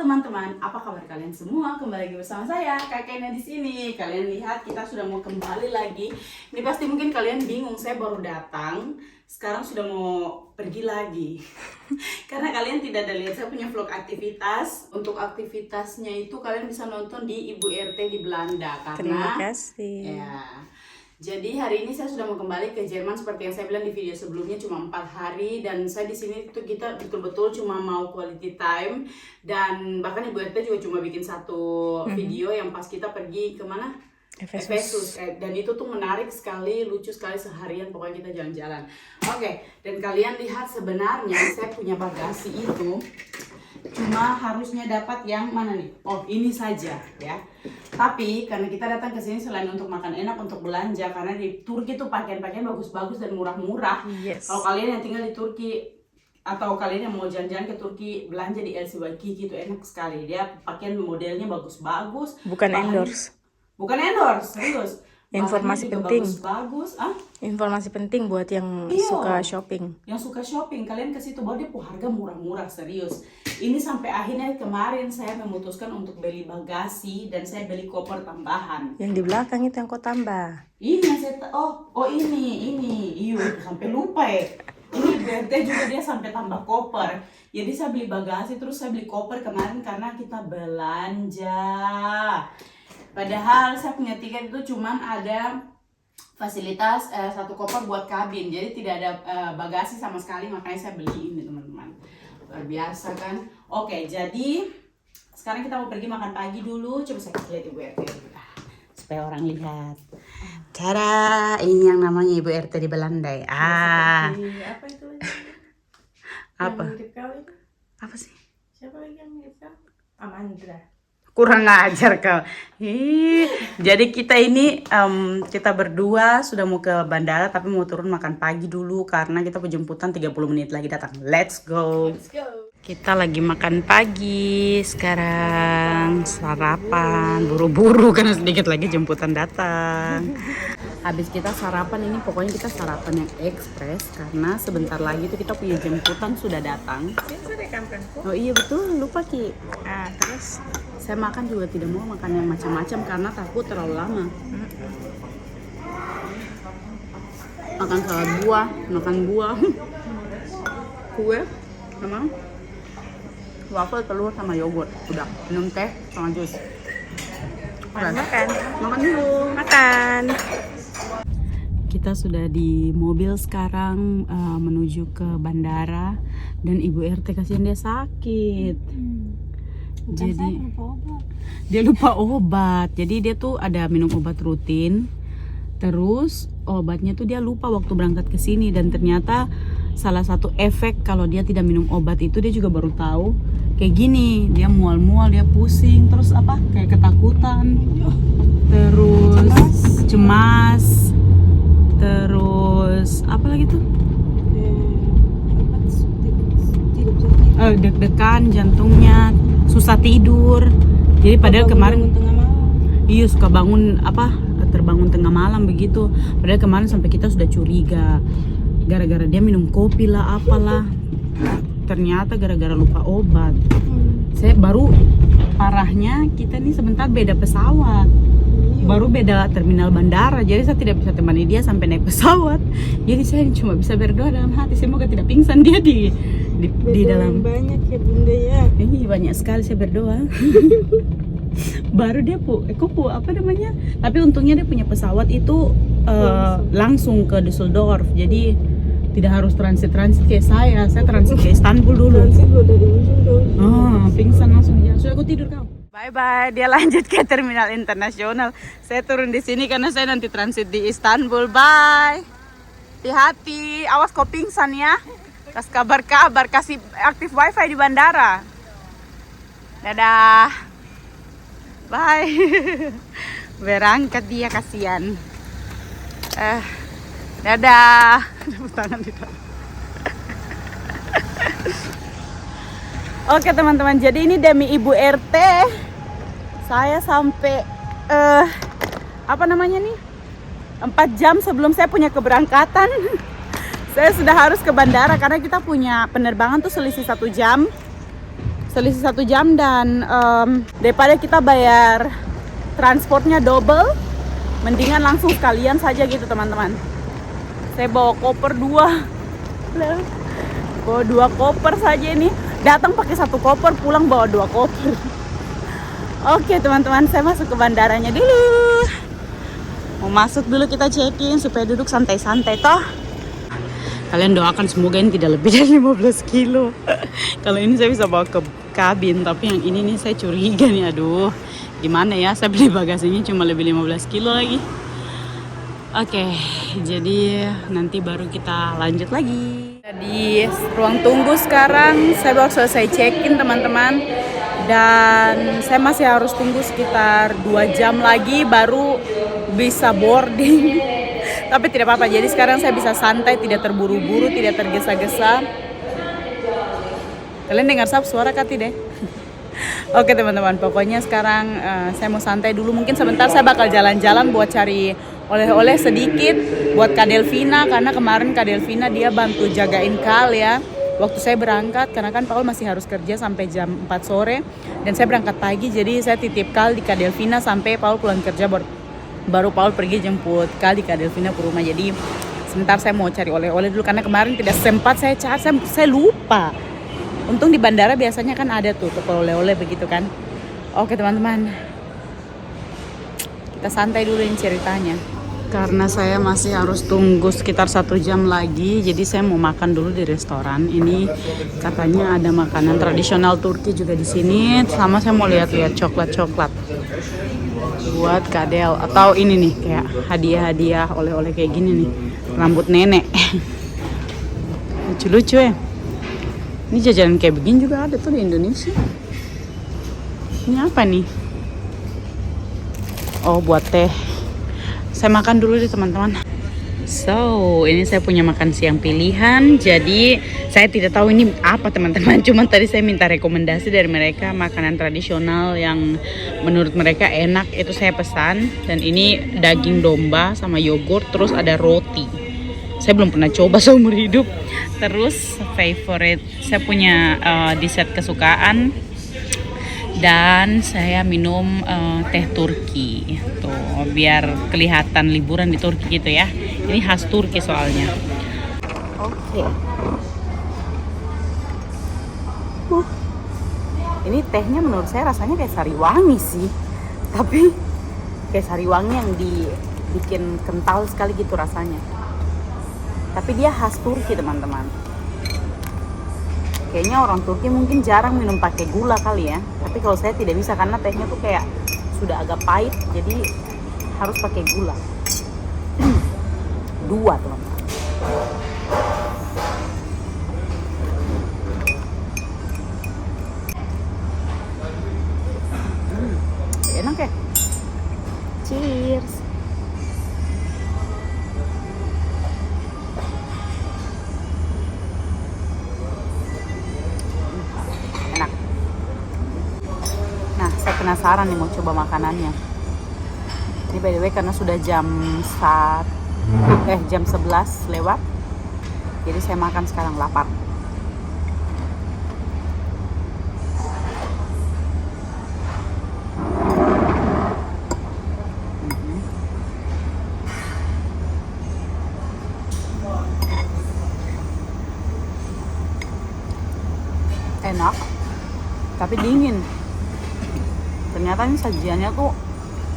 teman-teman, apa kabar kalian semua? Kembali lagi bersama saya, Kak Kena di sini. Kalian lihat kita sudah mau kembali lagi. Ini pasti mungkin kalian bingung, saya baru datang, sekarang sudah mau pergi lagi. Karena kalian tidak ada lihat saya punya vlog aktivitas. Untuk aktivitasnya itu kalian bisa nonton di Ibu RT di Belanda. Terima kasih. Ya. Jadi hari ini saya sudah mau kembali ke Jerman seperti yang saya bilang di video sebelumnya, cuma 4 hari dan saya di sini itu kita betul-betul cuma mau quality time, dan bahkan Ibu RT juga cuma bikin satu video yang pas kita pergi kemana? Efesus. Dan itu tuh menarik sekali, lucu sekali, seharian pokoknya kita jalan-jalan. Oke, dan kalian lihat sebenarnya saya punya bagasi itu cuma harusnya dapat yang mana nih? Oh, ini saja ya. Tapi karena kita datang ke sini selain untuk makan enak, untuk belanja, karena di Turki tuh pakaian-pakaian bagus-bagus dan murah-murah. Yes. Kalau kalian yang tinggal di Turki atau kalian yang mau jalan-jalan ke Turki, belanja di LC Waikiki itu enak sekali. Dia pakaian modelnya bagus-bagus. Bukan endorse. Bukan endorse, serius. Informasi Bahannya juga penting. Bagus-bagus. Informasi penting buat yang Iya. suka shopping. Yang suka shopping, kalian ke situ bahwa dia harga murah-murah, serius. Ini sampai akhirnya kemarin saya memutuskan untuk beli bagasi dan saya beli koper tambahan. Yang di belakang itu yang kau tambah. Ini yang saya ini. Iya, sampai lupa ya. Ini BRT juga dia sampai tambah koper. Jadi saya beli bagasi terus saya beli koper kemarin karena kita belanja. Padahal saya punya tiket itu cuman ada fasilitas satu koper buat kabin, jadi tidak ada bagasi sama sekali, makanya saya beli ini teman-teman. Luar biasa kan? Oke, jadi sekarang kita mau pergi makan pagi dulu. Coba saya lihat Ibu RT supaya orang lihat. Cara ini yang namanya Ibu RT di Belanda ya. Apa itu lagi? Apa? Yang mirip kau itu? Apa sih? Siapa lagi yang mirip kau? Amandra. Kurang ajar kau. Jadi kita ini kita berdua sudah mau ke bandara tapi mau turun makan pagi dulu karena kita penjemputan 30 menit lagi datang. Let's go. Let's go. Kita lagi makan pagi sekarang, sarapan buru-buru karena sedikit lagi jemputan datang. Habis kita sarapan ini pokoknya kita sarapan yang ekspres karena sebentar lagi itu kita punya jemputan sudah datang. Oh iya betul, lupa Ki. Terus Saya makan juga tidak mau makan yang macam-macam karena takut terlalu lama. Makan salad buah, makan buah, kue, sama waffle, telur, sama yogurt. Udah, minum teh sama jus. makan. Makan dulu. Makan. Kita sudah di mobil sekarang menuju ke bandara dan Ibu RT kasihan dia sakit. Jadi dia lupa obat. Jadi dia tuh ada minum obat rutin. Terus obatnya tuh dia lupa waktu berangkat ke sini dan ternyata salah satu efek kalau dia tidak minum obat itu dia juga baru tahu kayak gini, dia mual-mual, dia pusing, terus apa? Kayak ketakutan. Terus cemas. Terus apa lagi tuh? Deg-degan jantungnya, susah tidur. Jadi padahal kemarin iya suka bangun terbangun tengah malam begitu. Padahal kemarin sampai kita sudah curiga gara-gara dia minum kopi lah apalah. Ternyata gara-gara lupa obat. Saya baru parahnya kita nih sebentar beda pesawat. Baru beda terminal bandara, jadi saya tidak bisa temani dia sampai naik pesawat. Jadi saya cuma bisa berdoa dalam hati, semoga tidak pingsan dia di dalam. Banyak ya bunda ya. Ini banyak sekali saya berdoa. Baru dia apa namanya? Tapi untungnya dia punya pesawat itu langsung ke Düsseldorf, jadi tidak harus transit kayak saya. Saya transit ke Istanbul dulu. Transit dari ujung ke ujung. Pingsan langsung dia. Sudah aku tidur kau. Bye bye, dia lanjut ke terminal internasional. Saya turun di sini karena saya nanti transit di Istanbul. Bye. Hati-hati, awas kau pingsan ya. Kasih kabar, kasih aktif wifi di bandara. Dadah. Bye. Berangkat dia, kasihan. Dadah. Tangan di dalam. Oke teman-teman, jadi ini demi Ibu RT saya sampai 4 jam sebelum saya punya keberangkatan. Saya sudah harus ke bandara karena kita punya penerbangan tuh selisih 1 jam. selisih 1 jam dan daripada kita bayar transportnya double, mendingan langsung sekalian saja gitu teman-teman. Saya bawa koper 2, bawa 2 koper saja ini. Datang pakai 1 koper, pulang bawa 2 koper. Oke teman-teman, saya masuk ke bandaranya dulu. Mau masuk dulu, kita check-in supaya duduk santai-santai toh. Kalian doakan semoga ini tidak lebih dari 15 kilo. Kalau ini saya bisa bawa ke kabin, tapi yang ini nih saya curiga nih. Aduh, gimana ya, saya beli bagasinya cuma lebih 15 kilo lagi. Oke, jadi nanti baru kita lanjut lagi. Di ruang tunggu sekarang, saya baru selesai check-in teman-teman. Dan saya masih harus tunggu sekitar 2 jam lagi baru bisa boarding. Tapi tidak apa-apa, jadi sekarang saya bisa santai, tidak terburu-buru, tidak tergesa-gesa. Kalian dengar suara Kati deh. Oke teman-teman, pokoknya sekarang saya mau santai dulu. Mungkin sebentar saya bakal jalan-jalan buat cari oleh-oleh sedikit buat Kak Delvina. Karena kemarin Kak Delvina dia bantu jagain Kal ya waktu saya berangkat, karena kan Paul masih harus kerja sampai jam 4 sore dan saya berangkat pagi, jadi saya titip Kal di Kak Delvina sampai Paul pulang kerja, baru Paul pergi jemput Kal di Kak Delvina ke rumah. Jadi sebentar saya mau cari oleh-oleh dulu karena kemarin tidak sempat saya cari, saya lupa. Untung di bandara biasanya kan ada tuh toko oleh-oleh begitu kan. Oke teman-teman, kita santai dulu ini ceritanya. Karena saya masih harus tunggu sekitar 1 jam lagi, jadi saya mau makan dulu di restoran. Ini katanya ada makanan tradisional Turki juga di sini. Sama saya mau lihat-lihat coklat-coklat buat Kadel, atau ini nih kayak hadiah-hadiah oleh-oleh kayak gini nih, rambut nenek. Lucu-lucu ya. Ini jajanan kayak begini juga ada tuh di Indonesia. Ini apa nih? Oh, buat teh. Saya makan dulu deh teman-teman. So, ini saya punya makan siang pilihan. Jadi, saya tidak tahu ini apa teman-teman. Cuma tadi saya minta rekomendasi dari mereka makanan tradisional yang menurut mereka enak. Itu saya pesan. Dan ini daging domba sama yogurt. Terus ada roti. Saya belum pernah coba seumur hidup. Terus favorite, saya punya dessert kesukaan. Dan saya minum teh Turki tuh, biar kelihatan liburan di Turki gitu ya. Ini khas Turki soalnya. Oke. Ini tehnya menurut saya rasanya kayak sariwangi sih. Tapi kayak sariwangi yang dibikin kental sekali gitu rasanya. Tapi dia khas Turki teman-teman. Kayaknya orang Turki mungkin jarang minum pakai gula kali ya. Tapi kalau saya tidak bisa karena tehnya tuh kayak sudah agak pahit, jadi harus pakai gula. 2 teman-teman. Enak ya? Cheers. Penasaran nih mau coba makanannya. Ini by the way karena sudah jam 11 lewat. Jadi saya makan sekarang, lapar. Enak, tapi dingin. Ternyata ini sajiannya tuh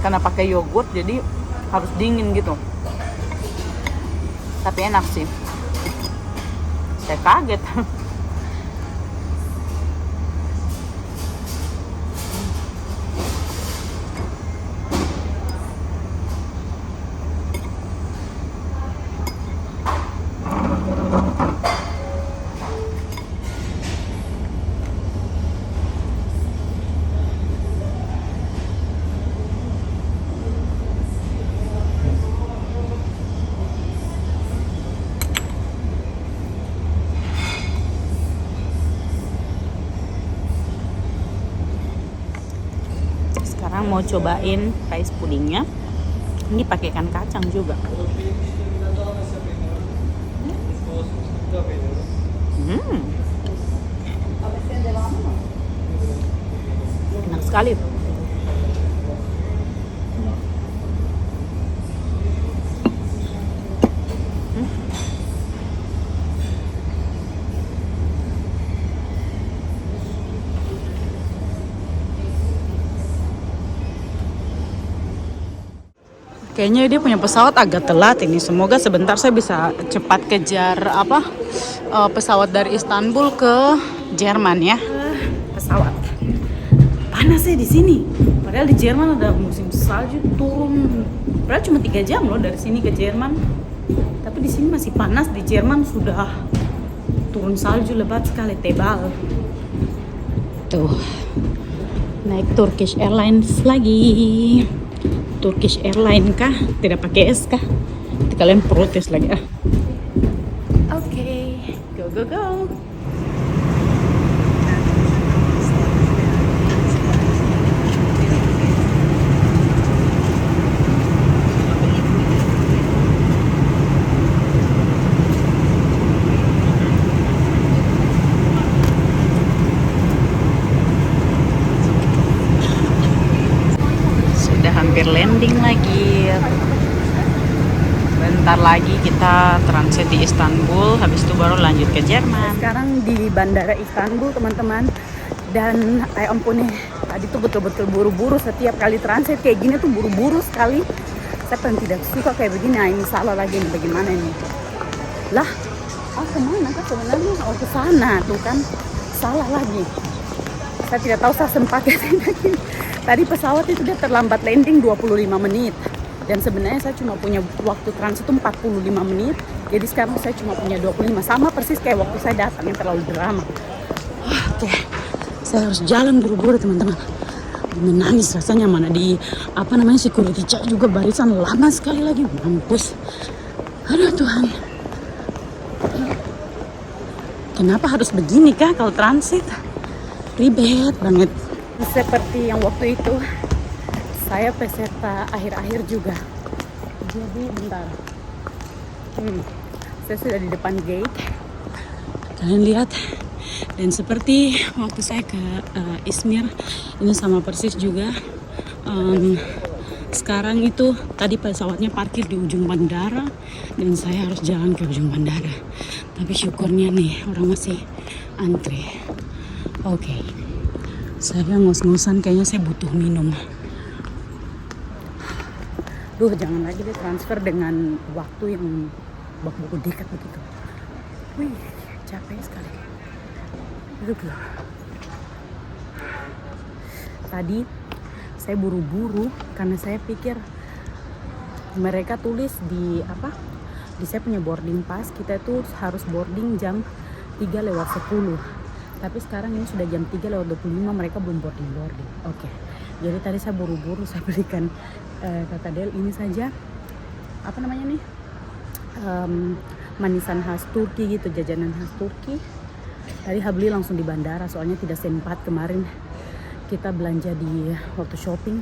karena pakai yogurt jadi harus dingin gitu. Tapi enak sih. Saya kaget. Sekarang mau cobain rice pudingnya. Ini pakai ikan kacang juga. sekali. Kayaknya dia punya pesawat agak telat ini. Semoga sebentar saya bisa cepat kejar pesawat dari Istanbul ke Jerman ya. Pesawat. Panas sih di sini. Padahal di Jerman ada musim salju turun. Padahal cuma 3 jam loh dari sini ke Jerman. Tapi di sini masih panas. Di Jerman sudah turun salju lebat sekali, tebal. Tuh, naik Turkish Airlines lagi. Turkish Airlines kah? Tidak pakai S kah? Nanti kalian protes lagi ah. Oke, go go go. Hampir landing lagi. Bentar lagi kita transit di Istanbul, habis itu baru lanjut ke Jerman. Sekarang di bandara Istanbul teman-teman. Dan ampun nih, tadi tuh betul-betul buru-buru. Setiap kali transit kayak gini tuh buru-buru sekali. Saya paling tidak suka kayak begini. Nah, ini salah lagi nih, bagaimana ini? Lah, kemana kan sebenarnya? Oh, ke sana tuh kan. Salah lagi. Saya tidak tahu saya sempat ya. Tadi pesawat itu dia terlambat landing 25 menit. Dan sebenarnya saya cuma punya waktu transit itu 45 menit. Jadi sekarang saya cuma punya 25. Sama persis kayak waktu saya datang, yang terlalu drama. Oke, saya harus jalan buru-buru teman-teman. Menangis rasanya, mana di security check juga barisan lama sekali lagi. Mampus. Aduh Tuhan. Kenapa harus begini kah kalau transit? Ribet banget. Seperti yang waktu itu saya peserta akhir-akhir juga. Jadi bentar, saya sudah di depan gate. Kalian lihat. Dan seperti waktu saya ke Izmir, ini sama persis juga. Sekarang itu tadi pesawatnya parkir di ujung bandara dan saya harus jalan ke ujung bandara. Tapi syukurnya nih orang masih antri. Oke. Saya ngos-ngosan, kayaknya saya butuh minum. Duh, jangan lagi deh transfer dengan waktu yang bak-buku dekat begitu. Wih, capek sekali. Aduh. Tadi saya buru-buru karena saya pikir mereka tulis di saya punya boarding pass, kita itu harus boarding jam 3:10. Tapi sekarang ini sudah jam 3:25, mereka belum boarding. Oke. Jadi tadi saya buru-buru, saya belikan kata Del ini saja. Apa namanya nih? Manisan khas Turki gitu, jajanan khas Turki. Tadi beli langsung di bandara, soalnya tidak sempat kemarin kita belanja di waktu shopping.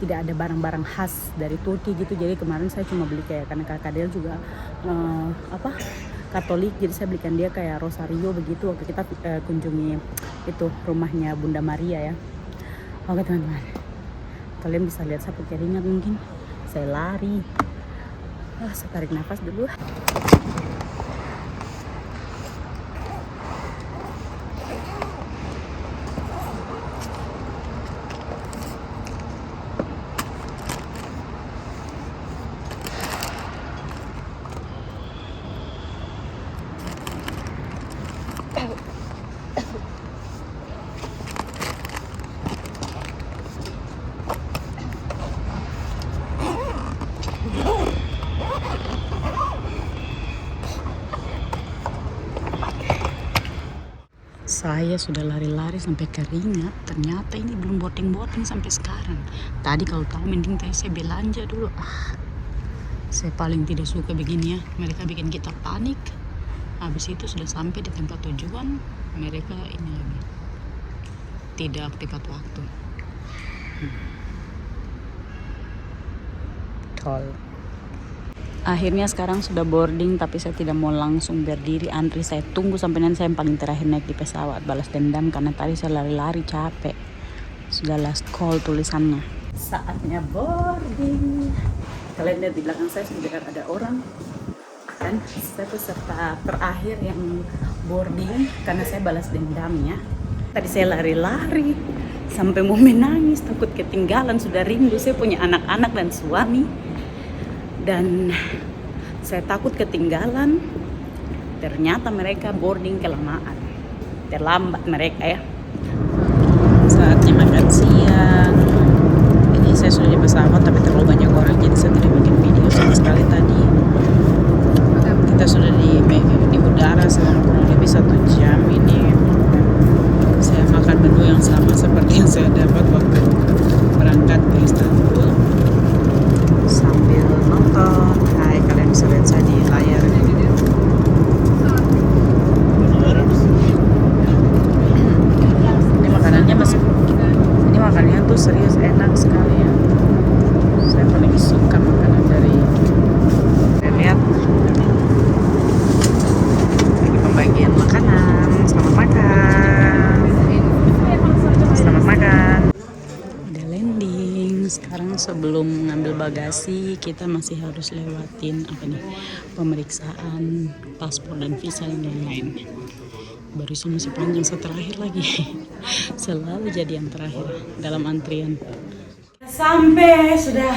Tidak ada barang-barang khas dari Turki gitu. Jadi kemarin saya cuma beli kayak, karena kakak Del juga Katolik, jadi saya belikan dia kayak rosario begitu waktu kita kunjungi itu rumahnya Bunda Maria ya. Oke teman-teman, kalian bisa lihat saya pakai keringat, mungkin saya lari. Saya tarik nafas dulu. Saya sudah lari-lari sampai keringat, ternyata ini belum boarding sampai sekarang. Tadi kalau tahu mending saya belanja dulu. Saya paling tidak suka begini ya, mereka bikin kita panik. Habis itu sudah sampai di tempat tujuan, mereka ini lagi tidak tepat waktu. Tol. Akhirnya sekarang sudah boarding, tapi saya tidak mau langsung berdiri antri. Saya tunggu sampai nanti saya yang paling terakhir naik di pesawat, balas dendam karena tadi saya lari-lari capek. Sudah last call tulisannya. Saatnya boarding. Kalian lihat di belakang saya sudah ada orang. Kan saya peserta terakhir yang boarding karena saya balas dendam ya. Tadi saya lari-lari sampai mau menangis, takut ketinggalan, sudah rindu. Saya punya anak-anak dan suami. Dan saya takut ketinggalan. Ternyata mereka boarding kelamaan. Terlambat mereka ya. Saatnya makan siang. Ini saya sudah di pesawat tapi terlalu banyak orang jadi saya tidak bikin video sama sekali tadi. Kita sudah di udara selama kurang lebih 1 jam ini. Saya makan menu yang sama seperti yang saya dapat waktu berangkat ke Istanbul. Sambil nonton, hai kalian bisa lihat saya di layar. Ini makanannya ini makanannya tuh serius enak sekali ya. Saya paling suka makanan dari. Saya lihat lagi pembagian makanan. Selamat makan. Selamat makan. Udah landing. Sekarang sebelum ngambil bagasi kita masih harus lewatin pemeriksaan paspor dan visa dan lain-lain. Barusan masih panjang, saya terakhir lagi. Selalu jadi yang terakhir dalam antrian. Sampai sudah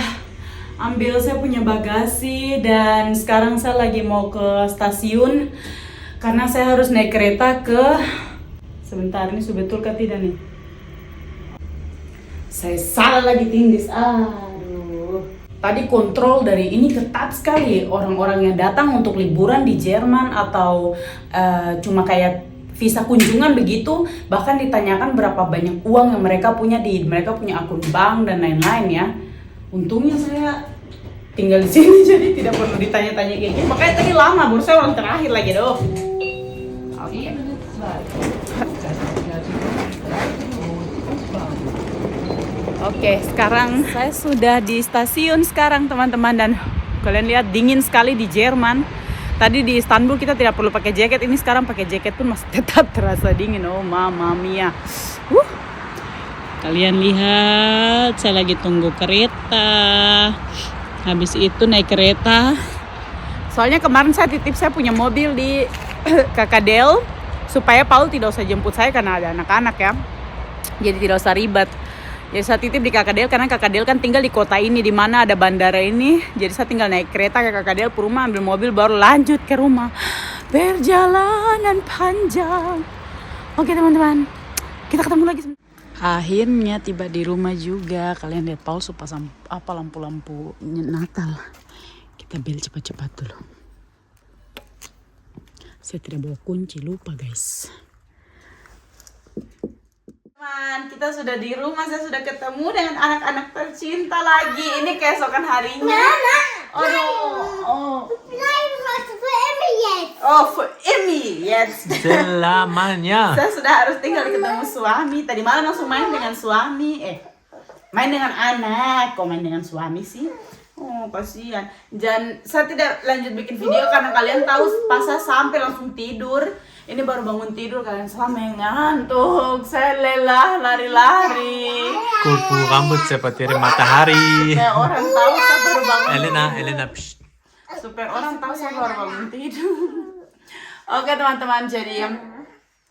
ambil saya punya bagasi dan sekarang saya lagi mau ke stasiun karena saya harus naik kereta ke. Sebentar, ini sudah betul kah tidak nih? Saya salah lagi tindis. Aduh. Tadi kontrol dari ini ketat sekali. Orang-orang yang datang untuk liburan di Jerman atau cuma kayak visa kunjungan begitu, bahkan ditanyakan berapa banyak uang yang mereka punya mereka punya akun bank dan lain-lain ya. Untungnya saya tinggal di sini jadi tidak perlu ditanya-tanya kayak gini. Makanya tadi lama, baru saya orang terakhir lagi doh. Oke. Oke, sekarang saya sudah di stasiun sekarang teman-teman dan kalian lihat dingin sekali di Jerman. Tadi di Istanbul kita tidak perlu pakai jaket, ini sekarang pakai jaket pun masih tetap terasa dingin. Oh mama mia. Kalian lihat, saya lagi tunggu kereta. Habis itu naik kereta. Soalnya kemarin saya titip saya punya mobil di Kakadel supaya Paul tidak usah jemput saya karena ada anak-anak ya. Jadi tidak usah ribet. Jadi saya titip di Kakadel karena Kakadel kan tinggal di kota ini di mana ada bandara ini. Jadi saya tinggal naik kereta ke Kakadel ke rumah, ambil mobil baru lanjut ke rumah. Perjalanan panjang. Oke teman-teman, kita ketemu lagi. Akhirnya tiba di rumah juga. Kalian lihat Paul pasang lampu-lampu Natal. Kita bel cepat-cepat dulu. Saya tidak bawa kunci, lupa guys. Teman, kita sudah di rumah, saya sudah ketemu dengan anak-anak tercinta lagi. Ini keesokan harinya. For Emmy, yes. Selamanya. Saya sudah harus tinggal ketemu suami. Tadi malam langsung main dengan suami. Main dengan anak. Kok main dengan suami sih? Oh, kasihan. Dan saya tidak lanjut bikin video karena kalian tahu pas saya sampai langsung tidur. Ini baru bangun tidur, kalian selama ngantuk. Saya lelah lari-lari. Kupu rambut seperti matahari. Supaya orang tahu saya baru bangun. Elena, psst. Supaya orang tahu saya baru bangun tidur. Oke teman-teman, jadi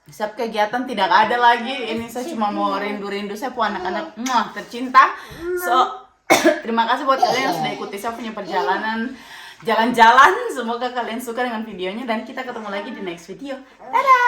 setiap kegiatan tidak ada lagi. Ini saya cuma mau rindu-rindu saya punya anak-anak tercinta. So terima kasih buat kalian yang sudah ikuti saya punya perjalanan jalan-jalan. Semoga kalian suka dengan videonya dan kita ketemu lagi di next video. Dadah.